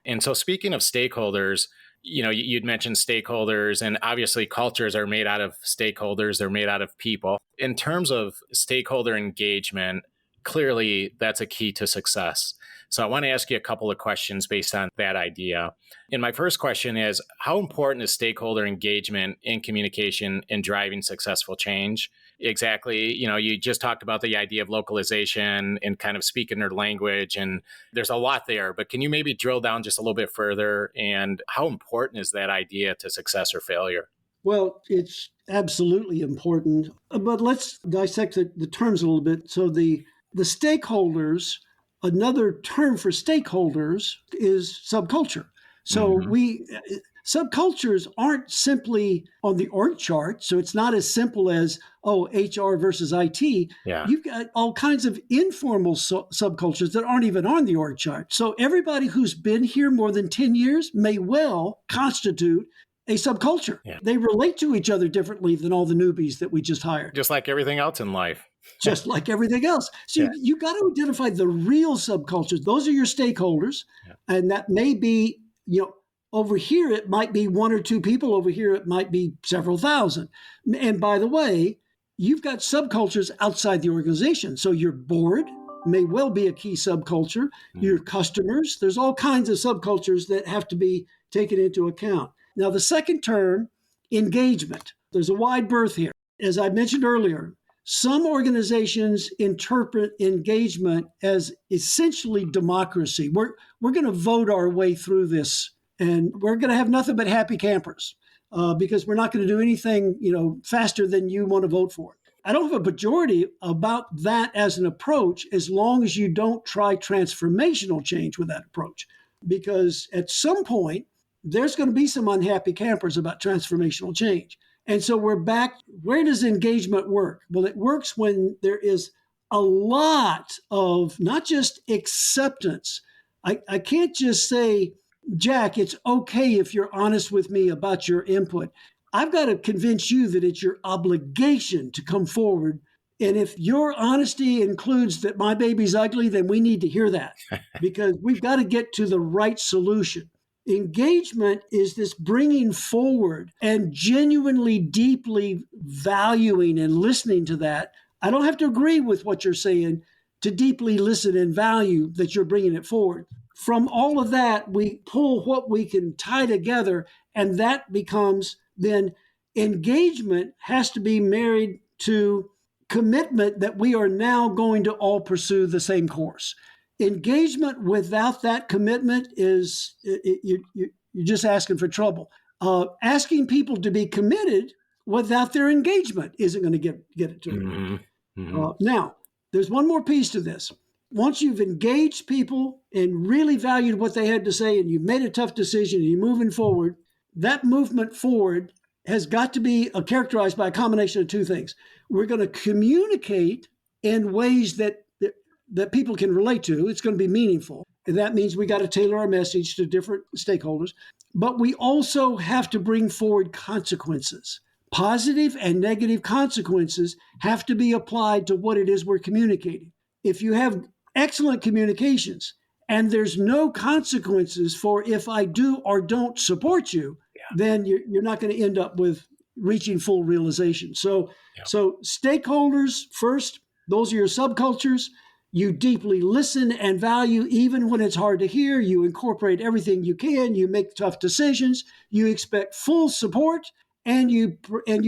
And so speaking of stakeholders, you'd mentioned stakeholders, and obviously cultures are made out of stakeholders. They're made out of people. In terms of stakeholder engagement, clearly that's a key to success. So I want to ask you a couple of questions based on that idea. And my first question is, how important is stakeholder engagement in communication in driving successful change? Exactly. You just talked about the idea of localization and kind of speaking their language, and there's a lot there, but can you maybe drill down just a little bit further, and how important is that idea to success or failure? Well, it's absolutely important, but let's dissect the terms a little bit. So the stakeholders, another term for stakeholders is subculture. So subcultures aren't simply on the org chart. So it's not as simple as, HR versus IT. Yeah. You've got all kinds of informal subcultures that aren't even on the org chart. So everybody who's been here more than 10 years may well constitute a subculture. Yeah. They relate to each other differently than all the newbies that we just hired. Just like everything else in life. Just like everything else. So you got to identify the real subcultures. Those are your stakeholders. Yeah. And that may be, over here, it might be one or two people. Over here, it might be several thousand. And by the way, you've got subcultures outside the organization. So your board may well be a key subculture. Your customers, there's all kinds of subcultures that have to be taken into account. Now, the second term, engagement. There's a wide berth here. As I mentioned earlier, some organizations interpret engagement as essentially democracy. We're going to vote our way through this, and we're going to have nothing but happy campers because we're not going to do anything, faster than you want to vote for. I don't have a majority about that as an approach, as long as you don't try transformational change with that approach, because at some point, there's going to be some unhappy campers about transformational change. And so we're back. Where does engagement work? Well, it works when there is a lot of not just acceptance. I can't just say, Jack, it's okay if you're honest with me about your input. I've got to convince you that it's your obligation to come forward. And if your honesty includes that my baby's ugly, then we need to hear that because we've got to get to the right solution. Engagement is this bringing forward and genuinely, deeply valuing and listening to that. I don't have to agree with what you're saying to deeply listen and value that you're bringing it forward. From all of that, we pull what we can tie together, and that becomes then engagement has to be married to commitment that we are now going to all pursue the same course. Engagement without that commitment is you're just asking for trouble. Asking people to be committed without their engagement isn't going to get it to them. Now, there's one more piece to this. Once you've engaged people and really valued what they had to say, and you've made a tough decision and you're moving forward, that movement forward has got to be characterized by a combination of two things. We're going to communicate in ways that people can relate to. It's going to be meaningful. And that means we got to tailor our message to different stakeholders. But we also have to bring forward consequences. Positive and negative consequences have to be applied to what it is we're communicating. If you have excellent communications and there's no consequences for if I do or don't support you, then you're not going to end up with reaching full realization. So stakeholders first, those are your subcultures. You deeply listen and value even when it's hard to hear. You incorporate everything you can. You make tough decisions. You expect full support, and you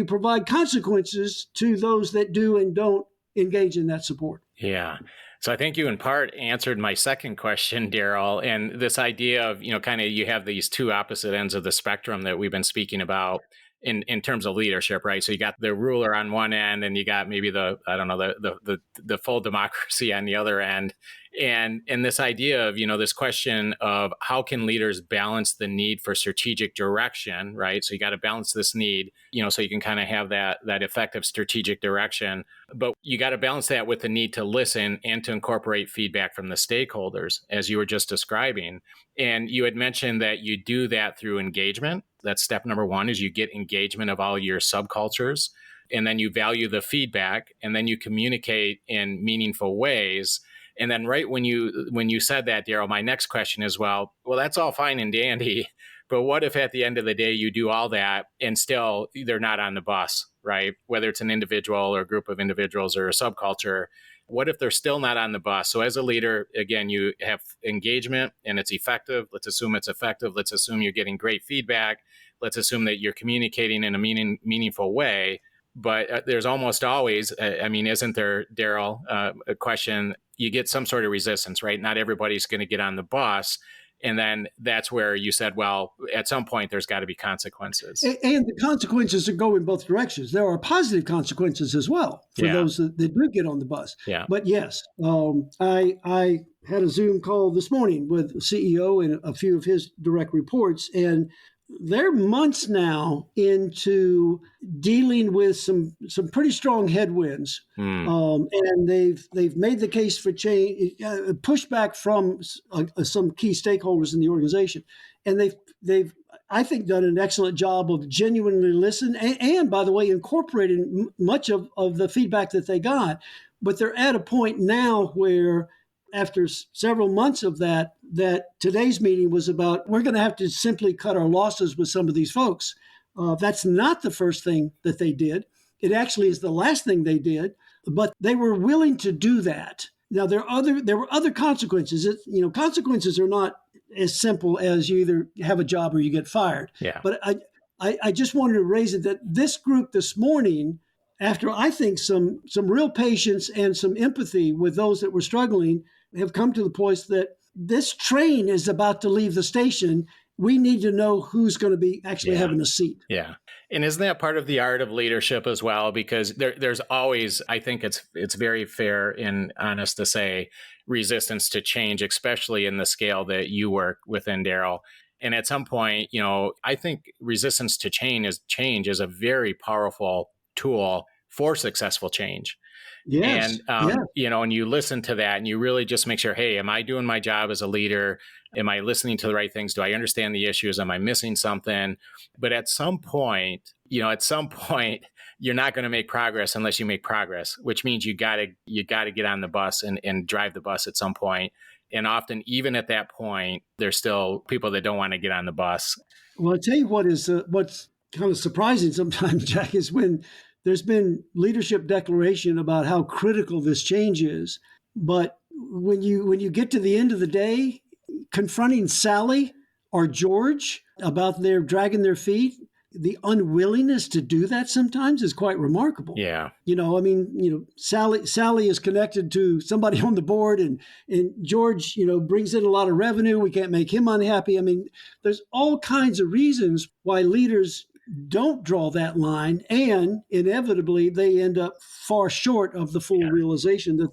provide consequences to those that do and don't engage in that support. Yeah. So I think you in part answered my second question, Daryl, and this idea of, kind of you have these two opposite ends of the spectrum that we've been speaking about in terms of leadership, right? So you got the ruler on one end, and you got maybe the full democracy on the other end. And this idea of, this question of how can leaders balance the need for strategic direction, right? So you got to balance this need, so you can kind of have that effective strategic direction, but you got to balance that with the need to listen and to incorporate feedback from the stakeholders, as you were just describing. And you had mentioned that you do that through engagement. That's step number one, is you get engagement of all your subcultures, and then you value the feedback, and then you communicate in meaningful ways. And then right when you said that, Daryl, my next question is, well, that's all fine and dandy, but what if at the end of the day you do all that and still they're not on the bus, right? Whether it's an individual or a group of individuals or a subculture, what if they're still not on the bus? So as a leader, again, you have engagement and it's effective. Let's assume it's effective. Let's assume you're getting great feedback. Let's assume that you're communicating in a meaningful way. But there's almost always, I mean, isn't there, Daryl, a question, you get some sort of resistance, right? Not everybody's going to get on the bus. And then that's where you said, well, at some point, there's got to be consequences. And the consequences go in both directions. There are positive consequences as well for those that do get on the bus. Yeah. But yes, I had a Zoom call this morning with the CEO and a few of his direct reports, and they're months now into dealing with some pretty strong headwinds, and they've made the case for change, pushback from some key stakeholders in the organization, and they've I think done an excellent job of genuinely listening and by the way, incorporating much of the feedback that they got. But they're at a point now where, after several months of that today's meeting was about, we're going to have to simply cut our losses with some of these folks. That's not the first thing that they did. It actually is the last thing they did, but they were willing to do that. Now, there were other consequences. Consequences are not as simple as you either have a job or you get fired. Yeah. But I just wanted to raise it that this group this morning, after I think some real patience and some empathy with those that were struggling, have come to the point that this train is about to leave the station. We need to know who's going to be actually having a seat. Yeah. And isn't that part of the art of leadership as well? Because there's always, I think it's very fair and honest to say, resistance to change, especially in the scale that you work within, Daryl. And at some point, I think resistance to change is a very powerful tool for successful change. Yes. And, and you listen to that and you really just make sure, hey, am I doing my job as a leader? Am I listening to the right things? Do I understand the issues? Am I missing something? But at some point, you're not going to make progress unless you make progress, which means you got to get on the bus and drive the bus at some point. And often, even at that point, there's still people that don't want to get on the bus. Well, I'll tell you what's kind of surprising sometimes, Jack, is when there's been leadership declaration about how critical this change is. But when you get to the end of the day, confronting Sally or George about their dragging their feet, the unwillingness to do that sometimes is quite remarkable. Yeah. Sally is connected to somebody on the board and George, brings in a lot of revenue. We can't make him unhappy. I mean, there's all kinds of reasons why leaders don't draw that line, and inevitably they end up far short of the full realization that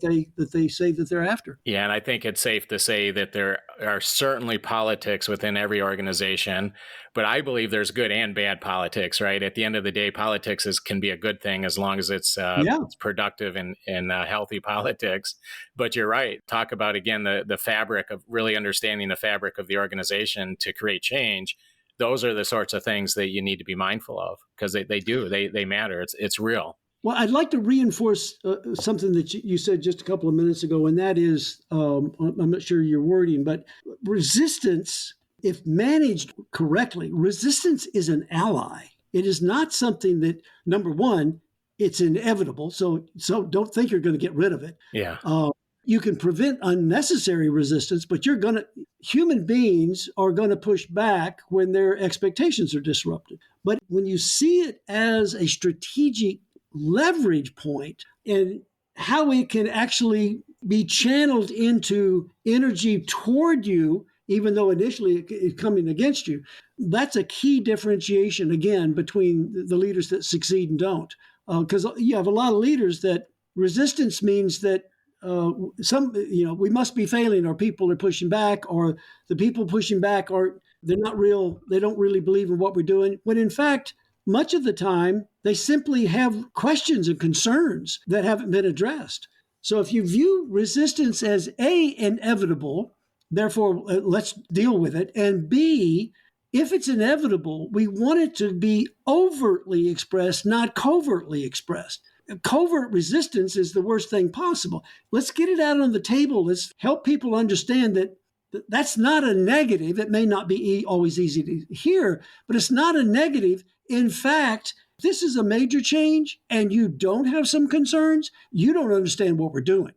they say that they're after. Yeah, and I think it's safe to say that there are certainly politics within every organization, but I believe there's good and bad politics, right? At the end of the day, politics can be a good thing as long as it's productive and healthy politics. But you're right. Talk about, again, the fabric of really understanding the fabric of the organization to create change. Those are the sorts of things that you need to be mindful of because they matter. It's real. Well, I'd like to reinforce something that you said just a couple of minutes ago, and that is, I'm not sure your wording, but resistance, if managed correctly, resistance is an ally. It is not something that, number one, it's inevitable. So don't think you're going to get rid of it. Yeah. You can prevent unnecessary resistance, but human beings are going to push back when their expectations are disrupted. But when you see it as a strategic leverage point and how it can actually be channeled into energy toward you, even though initially it's coming against you, that's a key differentiation, again, between the leaders that succeed and don't. Because you have a lot of leaders that resistance means that we must be failing, or people are pushing back, or the people pushing back they don't really believe in what we're doing. When in fact, much of the time, they simply have questions and concerns that haven't been addressed. So if you view resistance as A, inevitable, therefore let's deal with it, and B, if it's inevitable, we want it to be overtly expressed, not covertly expressed. covert resistance is the worst thing possible. Let's get it out on the table. Let's help people understand that that's not a negative. It may not be always easy to hear, but it's not a negative. In fact, this is a major change and you don't have some concerns, you don't understand what we're doing.